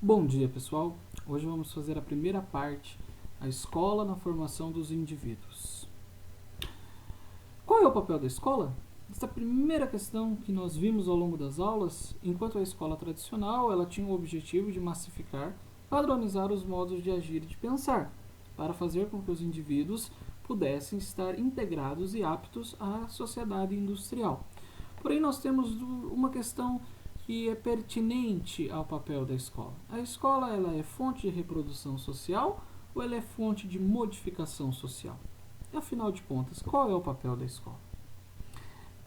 Bom dia, pessoal. Hoje vamos fazer a primeira parte, a escola na formação dos indivíduos. Qual é o papel da escola? Essa primeira questão que nós vimos ao longo das aulas, enquanto a escola tradicional, ela tinha o objetivo de massificar, padronizar os modos de agir e de pensar, para fazer com que os indivíduos pudessem estar integrados e aptos à sociedade industrial. Porém, nós temos uma questão que é pertinente ao papel da escola. A escola, ela é fonte de reprodução social ou ela é fonte de modificação social? Afinal de contas, qual é o papel da escola?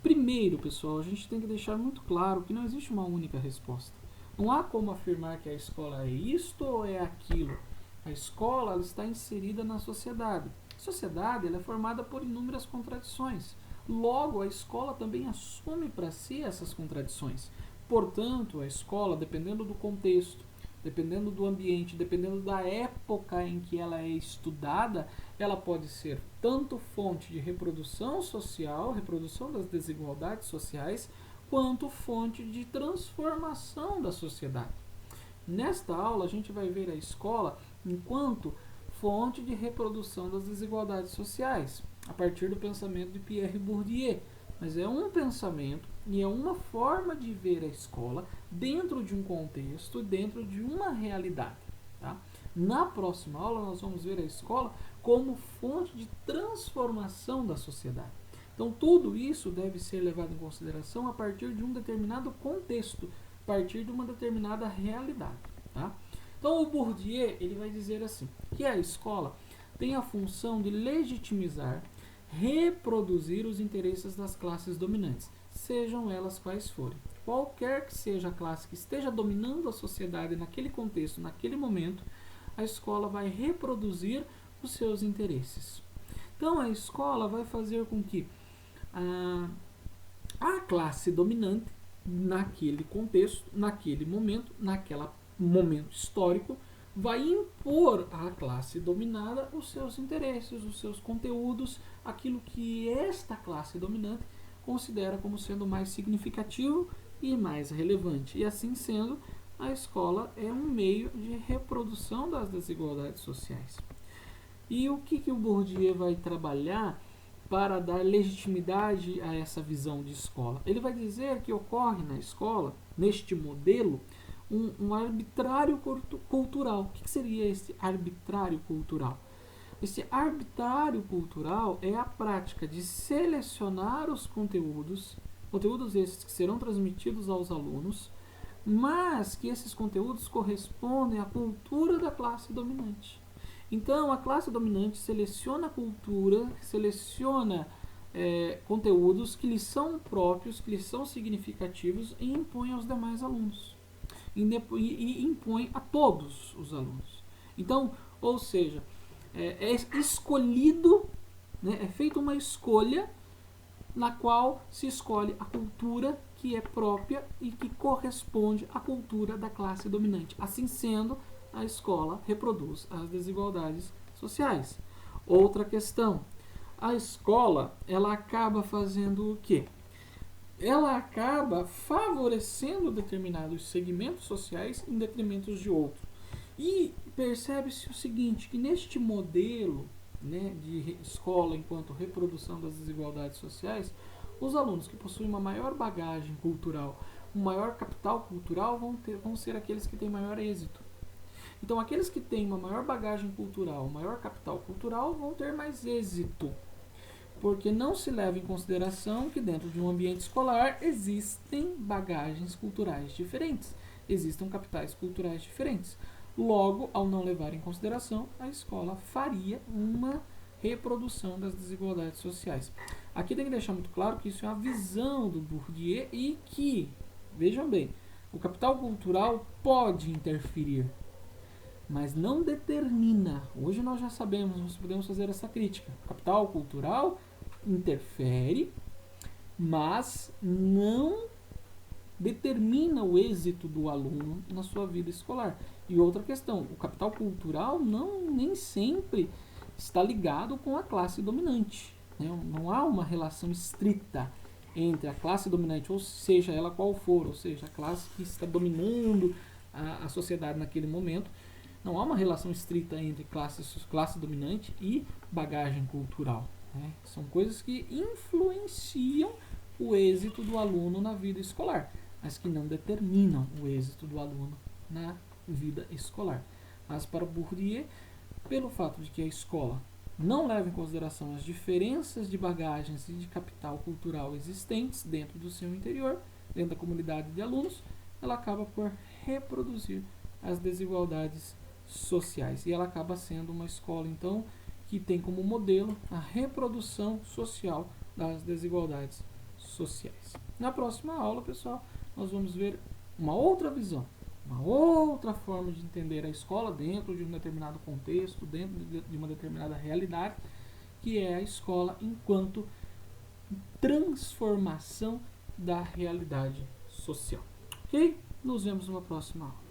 Primeiro, pessoal, a gente tem que deixar muito claro que não existe uma única resposta. Não há como afirmar que a escola é isto ou é aquilo. A escola, ela está inserida na sociedade. A sociedade, ela é formada por inúmeras contradições. Logo, a escola também assume para si essas contradições. Portanto, a escola, dependendo do contexto, dependendo do ambiente, dependendo da época em que ela é estudada, ela pode ser tanto fonte de reprodução social, reprodução das desigualdades sociais, quanto fonte de transformação da sociedade. Nesta aula, a gente vai ver a escola enquanto fonte de reprodução das desigualdades sociais, a partir do pensamento de Pierre Bourdieu. Mas é um pensamento e é uma forma de ver a escola dentro de um contexto, dentro de uma realidade. Tá? Na próxima aula, nós vamos ver a escola como fonte de transformação da sociedade. Então, tudo isso deve ser levado em consideração a partir de um determinado contexto, a partir de uma determinada realidade. Tá? Então, o Bourdieu ele vai dizer assim, que a escola tem a função de legitimizar, reproduzir os interesses das classes dominantes, sejam elas quais forem. Qualquer que seja a classe que esteja dominando a sociedade naquele contexto, naquele momento, a escola vai reproduzir os seus interesses. Então, a escola vai fazer com que a classe dominante, naquele contexto, naquele momento histórico, vai impor à classe dominada os seus interesses, os seus conteúdos, aquilo que esta classe dominante considera como sendo mais significativo e mais relevante. E assim sendo, a escola é um meio de reprodução das desigualdades sociais. E o que o Bourdieu vai trabalhar para dar legitimidade a essa visão de escola? Ele vai dizer que ocorre na escola, neste modelo, um arbitrário cultural. O que seria esse arbitrário cultural? Esse arbitrário cultural é a prática de selecionar os conteúdos esses que serão transmitidos aos alunos, mas que esses conteúdos correspondem à cultura da classe dominante. Então, a classe dominante seleciona cultura, seleciona conteúdos que lhes são próprios, que lhes são significativos e impõe aos demais alunos. E impõe a todos os alunos. Então, ou seja, é escolhido, né, é feita uma escolha na qual se escolhe a cultura que é própria e que corresponde à cultura da classe dominante. Assim sendo, a escola reproduz as desigualdades sociais. Outra questão, a escola ela acaba fazendo o quê? Ela acaba favorecendo determinados segmentos sociais em detrimento de outros. E percebe-se o seguinte, que neste modelo, né, de escola enquanto reprodução das desigualdades sociais, os alunos que possuem uma maior bagagem cultural, um maior capital cultural, vão ser aqueles que têm maior êxito. Então, aqueles que têm uma maior bagagem cultural, um maior capital cultural, vão ter mais êxito. Porque não se leva em consideração que dentro de um ambiente escolar existem bagagens culturais diferentes, existem capitais culturais diferentes. Logo, ao não levar em consideração, a escola faria uma reprodução das desigualdades sociais. Aqui tem que deixar muito claro que isso é a visão do Bourdieu e que, vejam bem, o capital cultural pode interferir, mas não determina. Hoje nós já sabemos, nós podemos fazer essa crítica. O capital cultural interfere, mas não determina o êxito do aluno na sua vida escolar. E outra questão, o capital cultural nem sempre está ligado com a classe dominante. Né? Não há uma relação estrita entre a classe dominante, ou seja, ela qual for, ou seja, a classe que está dominando a sociedade naquele momento. Não há uma relação estrita entre classe dominante e bagagem cultural, né? São coisas que influenciam o êxito do aluno na vida escolar, mas que não determinam o êxito do aluno na vida escolar. Mas para Bourdieu, pelo fato de que a escola não leva em consideração as diferenças de bagagens e de capital cultural existentes dentro do seu interior, dentro da comunidade de alunos, ela acaba por reproduzir as desigualdades sociais. E ela acaba sendo uma escola, então, que tem como modelo a reprodução social das desigualdades sociais. Na próxima aula, pessoal, nós vamos ver uma outra visão, uma outra forma de entender a escola dentro de um determinado contexto, dentro de uma determinada realidade, que é a escola enquanto transformação da realidade social. Ok? Nos vemos numa próxima aula.